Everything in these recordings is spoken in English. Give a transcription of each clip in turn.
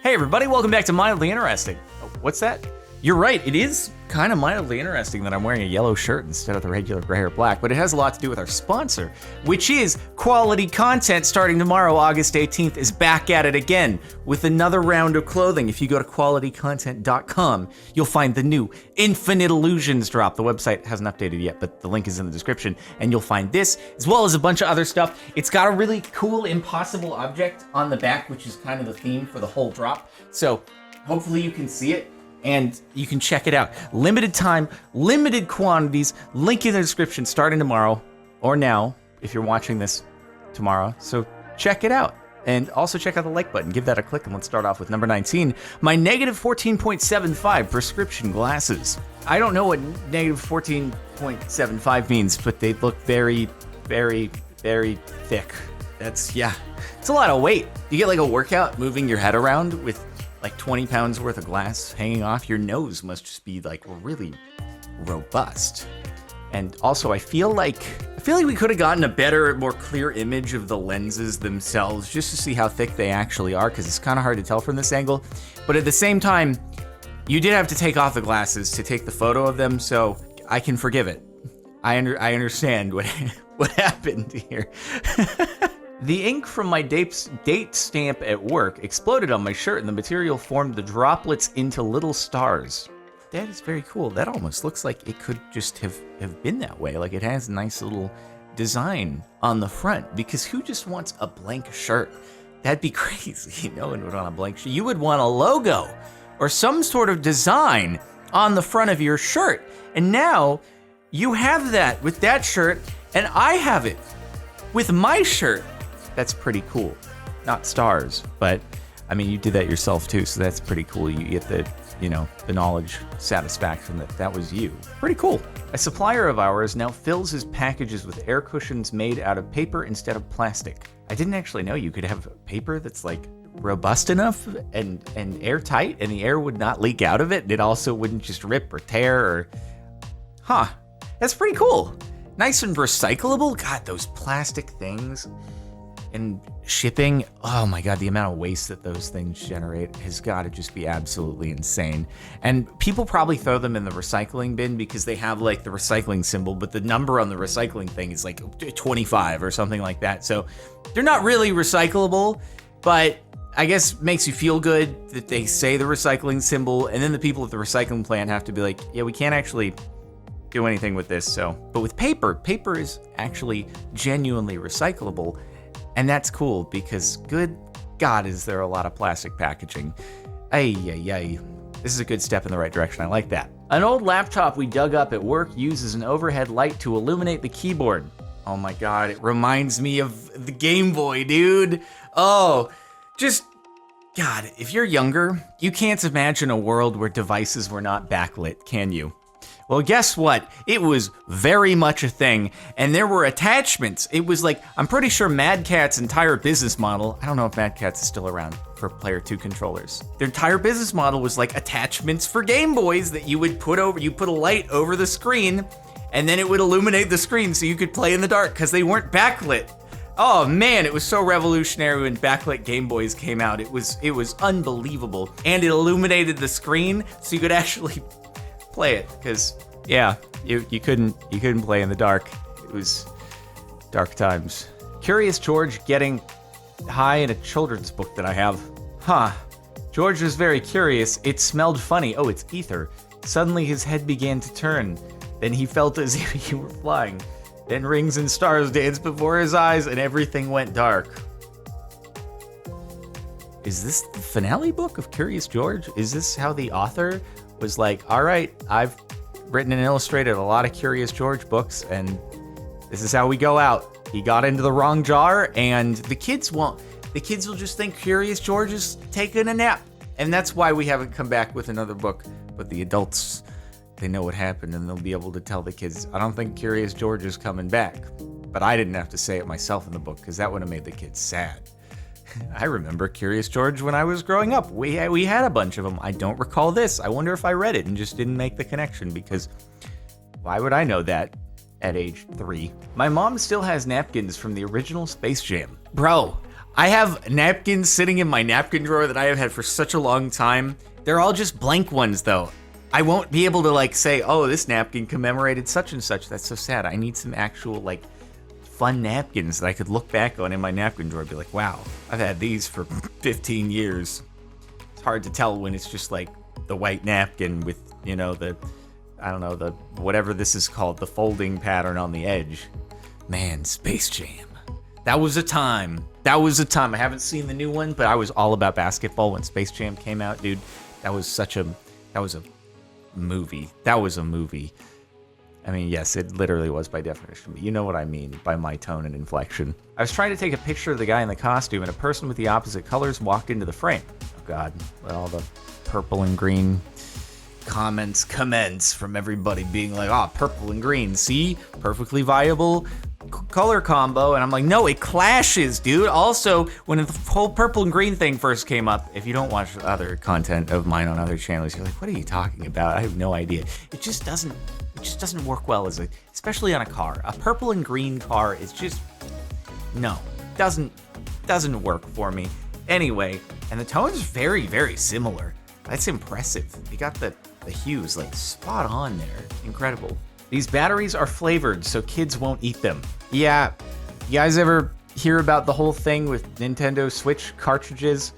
Hey everybody, welcome back to Mildly Interesting. Oh, what's that? You're right, it is kind of mildly interesting that I'm wearing a yellow shirt instead of the regular gray or black, but it has a lot to do with our sponsor, which is Quality Content. Starting tomorrow, August 18th, is back at it again with another round of clothing. If you go to qualitycontent.com, you'll find the new Infinite Illusions drop. The website hasn't updated yet, but the link is in the description, and you'll find this, as well as a bunch of other stuff. It's got a really cool impossible object on the back, which is kind of the theme for the whole drop, so hopefully you can see it. And you can check it out. Limited time, limited quantities, link in the description starting tomorrow, or now, if you're watching this tomorrow. So check it out. And also check out the like button. Give that a click, and let's start off with number 19, my negative 14.75 prescription glasses. I don't know what negative 14.75 means, but they look very, very, very thick. It's a lot of weight. You get like a workout moving your head around with like 20 pounds worth of glass hanging off. Your nose must just be like really robust. And also I feel like we could have gotten a better, more clear image of the lenses themselves just to see how thick they actually are, because it's kind of hard to tell from this angle. But at the same time, you did have to take off the glasses to take the photo of them, so I can forgive it. I understand what happened here. The ink from my date stamp at work exploded on my shirt, and the material formed the droplets into little stars. That is very cool. That almost looks like it could just have been that way. Like it has a nice little design on the front, because who just wants a blank shirt? That'd be crazy. No one would want a blank shirt. You would want a logo or some sort of design on the front of your shirt. And now you have that with that shirt, and I have it with my shirt. That's pretty cool. Not stars, but I mean, you did that yourself too, so that's pretty cool. You get the knowledge satisfaction that was you. Pretty cool. A supplier of ours now fills his packages with air cushions made out of paper instead of plastic. I didn't actually know you could have paper that's like robust enough and airtight, and the air would not leak out of it, and it also wouldn't just rip or tear or... That's pretty cool. Nice and recyclable. God, those plastic things. And shipping, oh my God, the amount of waste that those things generate has got to just be absolutely insane. And people probably throw them in the recycling bin because they have like the recycling symbol, but the number on the recycling thing is like 25 or something like that. So they're not really recyclable, but I guess makes you feel good that they say the recycling symbol, and then the people at the recycling plant have to be like, yeah, we can't actually do anything with this. So, but with paper is actually genuinely recyclable. And that's cool, because good God, is there a lot of plastic packaging. Ay. This is a good step in the right direction. I like that. An old laptop we dug up at work uses an overhead light to illuminate the keyboard. Oh my God, it reminds me of the Game Boy, dude. Oh, just, God, if you're younger, you can't imagine a world where devices were not backlit, can you? Well, guess what? It was very much a thing, and there were attachments. It was like, I'm pretty sure Mad Cat's entire business model, I don't know if Mad Cat's is still around for Player 2 controllers. Their entire business model was like attachments for Game Boys that you would put over, you put a light over the screen, and then it would illuminate the screen so you could play in the dark, because they weren't backlit. Oh man, it was so revolutionary when backlit Game Boys came out. It was unbelievable. And it illuminated the screen so you could actually play it, because you couldn't play in the dark. It was dark times. Curious George getting high in a children's book that I have. George was very curious. It smelled funny. Oh, it's ether. Suddenly his head began to turn. Then he felt as if he were flying. Then rings and stars danced before his eyes, and everything went dark. Is this the finale book of Curious George? Is this how the author was like, all right, I've written and illustrated a lot of Curious George books, and this is how we go out. He got into the wrong jar, and the kids will just think Curious George is taking a nap. And that's why we haven't come back with another book. But the adults, they know what happened, and they'll be able to tell the kids, I don't think Curious George is coming back. But I didn't have to say it myself in the book, because that would have made the kids sad. I remember Curious George when I was growing up. We had a bunch of them. I don't recall this. I wonder if I read it and just didn't make the connection, because why would I know that at age 3? My mom still has napkins from the original Space Jam. Bro, I have napkins sitting in my napkin drawer that I have had for such a long time. They're all just blank ones, though. I won't be able to, like, say, oh, this napkin commemorated such and such. That's so sad. I need some actual, like, fun napkins that I could look back on in my napkin drawer and be like, wow, I've had these for 15 years. It's hard to tell when it's just, like, the white napkin with, you know, the, I don't know, the, whatever this is called, the folding pattern on the edge. Man, Space Jam. That was a time. That was a time. I haven't seen the new one, but I was all about basketball when Space Jam came out, dude. That was a movie. That was a movie. I mean, yes, it literally was by definition, but you know what I mean by my tone and inflection. I was trying to take a picture of the guy in the costume, and a person with the opposite colors walked into the frame. Oh, God. All the purple and green comments from everybody being like, oh, purple and green, see? Perfectly viable color combo. And I'm like, no, it clashes, dude. Also, when the whole purple and green thing first came up, if you don't watch other content of mine on other channels, you're like, what are you talking about? I have no idea. It just doesn't work well especially on a car. A purple and green car is just, no, doesn't work for me. Anyway, and the tone's very, very similar. That's impressive. You got the hues like spot on there. Incredible. These batteries are flavored so kids won't eat them. Yeah, you guys ever hear about the whole thing with Nintendo Switch cartridges?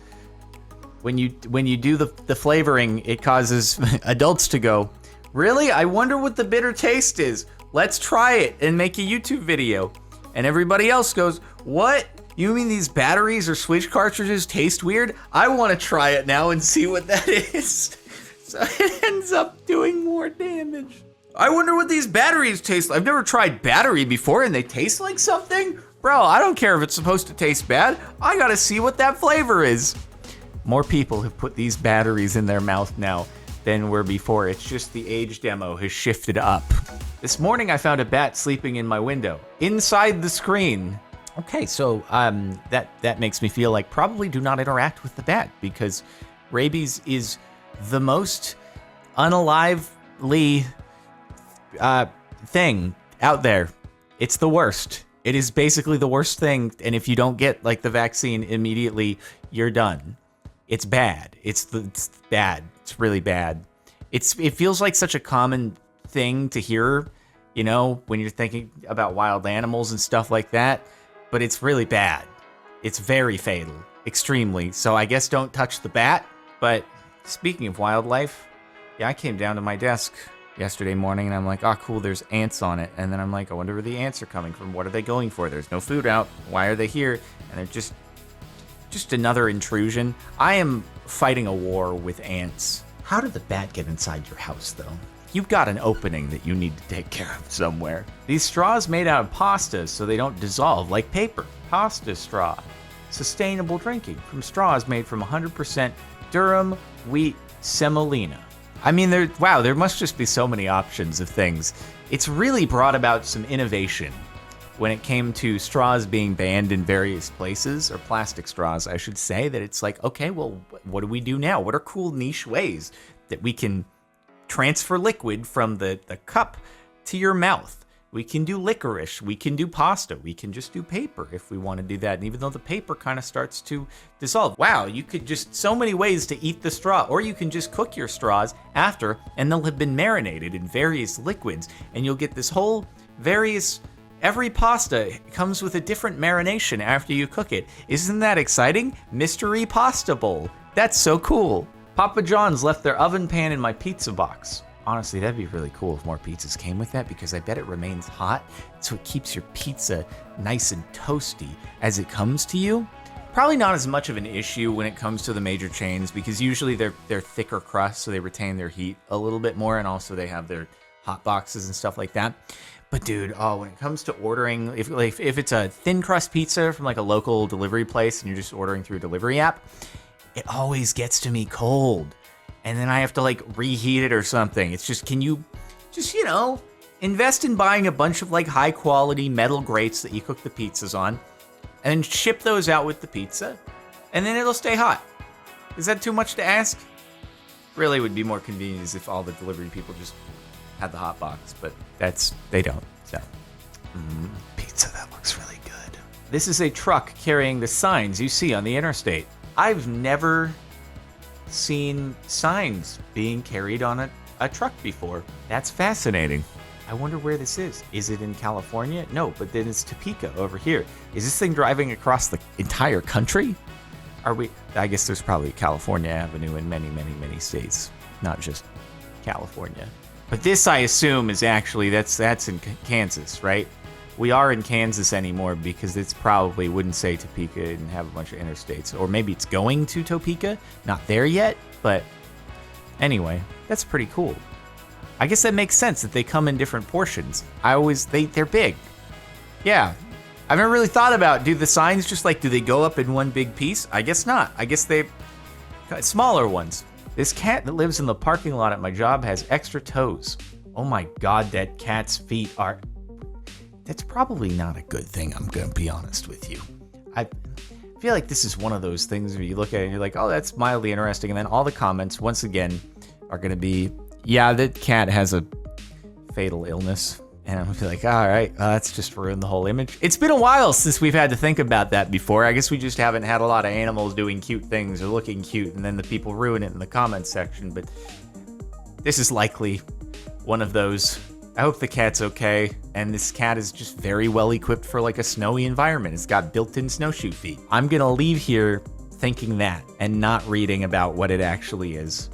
When you do the flavoring, it causes adults to go, really? I wonder what the bitter taste is. Let's try it and make a YouTube video. And everybody else goes, what? You mean these batteries or Switch cartridges taste weird? I want to try it now and see what that is. So it ends up doing more damage. I wonder what these batteries taste like. I've never tried battery before and they taste like something? Bro, I don't care if it's supposed to taste bad. I gotta see what that flavor is. More people have put these batteries in their mouth now than were before. It's just the age demo has shifted up. This morning I found a bat sleeping in my window, inside the screen. Okay, so that makes me feel like probably do not interact with the bat because rabies is the most unalively thing out there. It's the worst. It is basically the worst thing, and if you don't get like the vaccine immediately, you're done. It's bad. It's bad. It's really bad. It feels like such a common thing to hear, you know, when you're thinking about wild animals and stuff like that, but it's really bad. It's very fatal, extremely. So I guess don't touch the bat. But speaking of wildlife, yeah, I came down to my desk yesterday morning and I'm like, oh, cool, there's ants on it. And then I'm like, I wonder where the ants are coming from. What are they going for? There's no food out. Why are they here? And they're just another intrusion. I am fighting a war with ants. How did the bat get inside your house, though? You've got an opening that you need to take care of somewhere. These straws made out of pasta so they don't dissolve like paper. Pasta straw. Sustainable drinking from straws made from 100% durum wheat semolina. I mean, there must just be so many options of things. It's really brought about some innovation when it came to straws being banned in various places, or plastic straws, I should say, that it's like, okay, well, what do we do now? What are cool niche ways that we can transfer liquid from the cup to your mouth? We can do licorice, we can do pasta, we can just do paper if we want to do that. And even though the paper kind of starts to dissolve, wow, you could just, so many ways to eat the straw, or you can just cook your straws after and they'll have been marinated in various liquids and you'll get this whole every pasta comes with a different marination after you cook it. Isn't that exciting? Mystery pasta bowl. That's so cool. Papa John's left their oven pan in my pizza box. Honestly, that'd be really cool if more pizzas came with that because I bet it remains hot, so it keeps your pizza nice and toasty as it comes to you. Probably not as much of an issue when it comes to the major chains because usually they're thicker crust, so they retain their heat a little bit more, and also they have their hot boxes and stuff like that. But dude, when it comes to ordering, if it's a thin crust pizza from like a local delivery place and you're just ordering through a delivery app, it always gets to me cold. And then I have to like reheat it or something. It's just, can you just, invest in buying a bunch of like high quality metal grates that you cook the pizzas on and ship those out with the pizza and then it'll stay hot. Is that too much to ask? Really would be more convenient if all the delivery people just had the hot box, but they don't. So, pizza, that looks really good. This is a truck carrying the signs you see on the interstate. I've never seen signs being carried on a truck before. That's fascinating. I wonder where this is. Is it in California? No, but then it's Topeka over here. Is this thing driving across the entire country? I guess there's probably California Avenue in many, many, many states, not just California. But this, I assume, is actually, that's in Kansas, right? We are in Kansas anymore because it's probably wouldn't say Topeka and have a bunch of interstates. Or maybe it's going to Topeka, not there yet, but anyway, that's pretty cool. I guess that makes sense that they come in different portions. They're big. Yeah. I've never really thought about, do the signs just do they go up in one big piece? I guess not. I guess they got smaller ones. This cat that lives in the parking lot at my job has extra toes. Oh my God, that cat's feet are... That's probably not a good thing, I'm gonna be honest with you. I feel like this is one of those things where you look at it and you're like, oh, that's mildly interesting, and then all the comments, once again, are gonna be, yeah, that cat has a fatal illness. And I'm gonna be like, all right, that's just ruined the whole image. It's been a while since we've had to think about that before. I guess we just haven't had a lot of animals doing cute things or looking cute, and then the people ruin it in the comments section. But this is likely one of those. I hope the cat's okay, and this cat is just very well equipped for a snowy environment. It's got built-in snowshoe feet. I'm gonna leave here thinking that and not reading about what it actually is.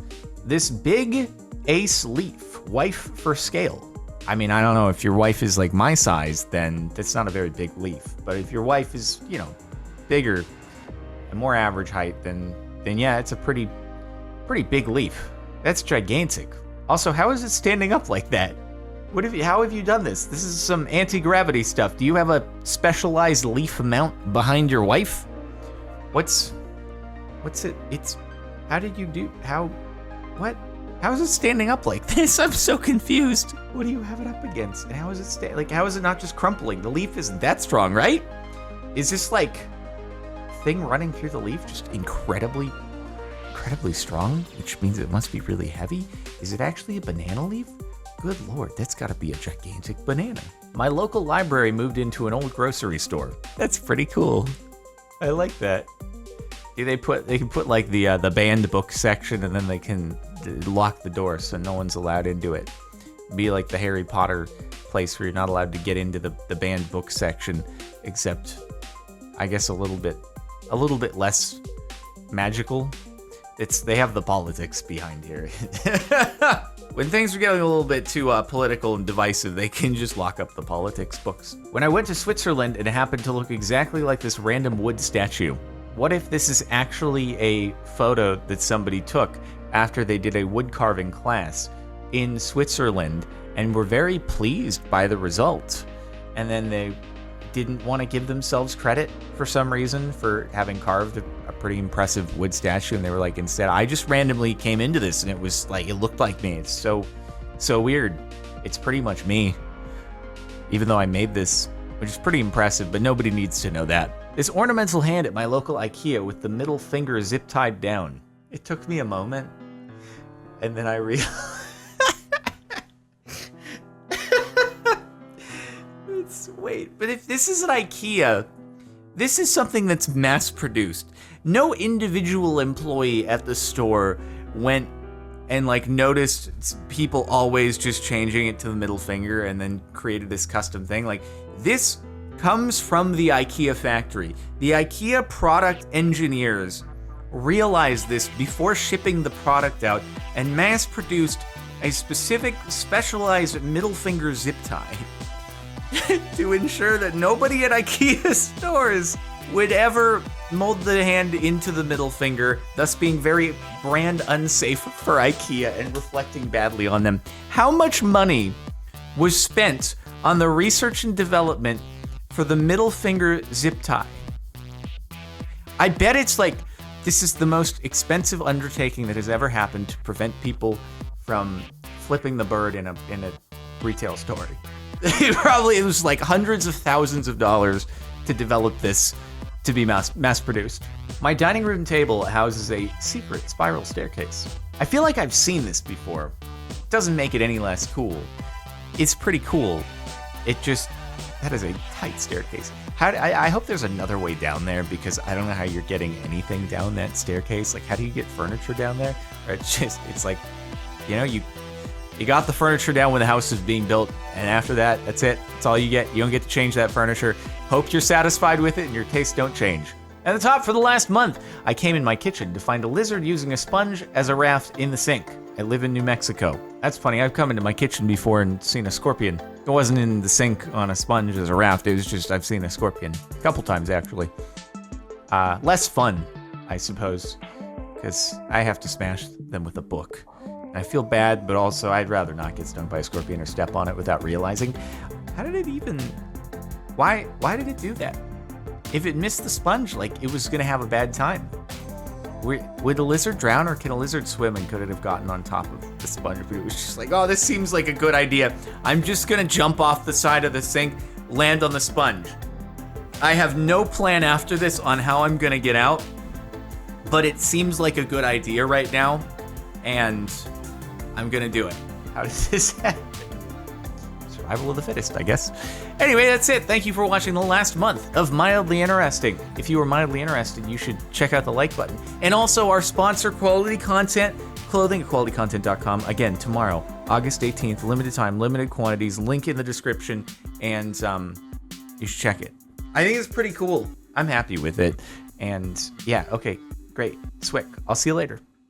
This big ace leaf, wife for scale. I mean, I don't know, if your wife is my size, then that's not a very big leaf. But if your wife is, bigger and more average height, then yeah, it's a pretty big leaf. That's gigantic. Also, how is it standing up like that? How have you done this? This is some anti-gravity stuff. Do you have a specialized leaf mount behind your wife? What's it? How did you do, what? How is it standing up like this? I'm so confused. What do you have it up against? And how is it how is it not just crumpling? The leaf isn't that strong, right? Is this thing running through the leaf just incredibly strong? Which means it must be really heavy? Is it actually a banana leaf? Good Lord, that's gotta be a gigantic banana. My local library moved into an old grocery store. That's pretty cool. I like that. They can put the banned book section, and then they can lock the door so no one's allowed into it. Be like the Harry Potter place where you're not allowed to get into the banned book section, except I guess a little bit less magical. They have the politics behind here. When things are getting a little bit too political and divisive, they can just lock up the politics books. When I went to Switzerland, it happened to look exactly like this random wood statue. What if this is actually a photo that somebody took after they did a wood carving class in Switzerland and were very pleased by the result? And then they didn't want to give themselves credit for some reason for having carved a pretty impressive wood statue, and they were like, instead, I just randomly came into this and it was it looked like me. It's so weird. It's pretty much me, even though I made this, which is pretty impressive, but nobody needs to know that. This ornamental hand at my local IKEA with the middle finger zip tied down. It took me a moment, and then I realized... Wait, but if this is an IKEA, this is something that's mass-produced. No individual employee at the store went and noticed people always just changing it to the middle finger and then created this custom thing. This comes from the IKEA factory. The IKEA product engineers realized this before shipping the product out and mass-produced a specific specialized middle finger zip tie to ensure that nobody at IKEA stores would ever mold the hand into the middle finger, thus being very brand unsafe for IKEA and reflecting badly on them. How much money was spent on the research and development for the middle finger zip tie? I bet it's this is the most expensive undertaking that has ever happened to prevent people from flipping the bird in a retail store. It was hundreds of thousands of dollars to develop this to be mass-produced. My dining room table houses a secret spiral staircase. I feel like I've seen this before. It doesn't make it any less cool. It's pretty cool. It just That is a tight staircase. I hope there's another way down there, because I don't know how you're getting anything down that staircase. Like, how do you get furniture down there? Or it's like, you got the furniture down when the house is being built, and after that, that's it. That's all you get. You don't get to change that furniture. Hope you're satisfied with it and your tastes don't change. At the top for the last month, I came in my kitchen to find a lizard using a sponge as a raft in the sink. I live in New Mexico. That's funny, I've come into my kitchen before and seen a scorpion. It wasn't in the sink on a sponge as a raft, it was just I've seen a scorpion. A couple times, actually. Less fun, I suppose, because I have to smash them with a book. I feel bad, but also I'd rather not get stung by a scorpion or step on it without realizing. How did it even... Why did it do that? If it missed the sponge, like, it was gonna have a bad time. Would a lizard drown, or can a lizard swim, and could it have gotten on top of the sponge? But it was just like, oh, this seems like a good idea. I'm just gonna jump off the side of the sink, land on the sponge. I have no plan after this on how I'm gonna get out, but it seems like a good idea right now, and I'm gonna do it. How does this happen? Survival of the fittest, I guess. Anyway, that's it. Thank you for watching the last month of Mildly Interesting. If you were mildly interested, you should check out the like button. And also our sponsor, Quality Content, clothing at qualitycontent.com. Again, tomorrow, August 18th, limited time, limited quantities, link in the description, and you should check it. I think it's pretty cool. I'm happy with it. And yeah, okay, great. Swick. I'll see you later.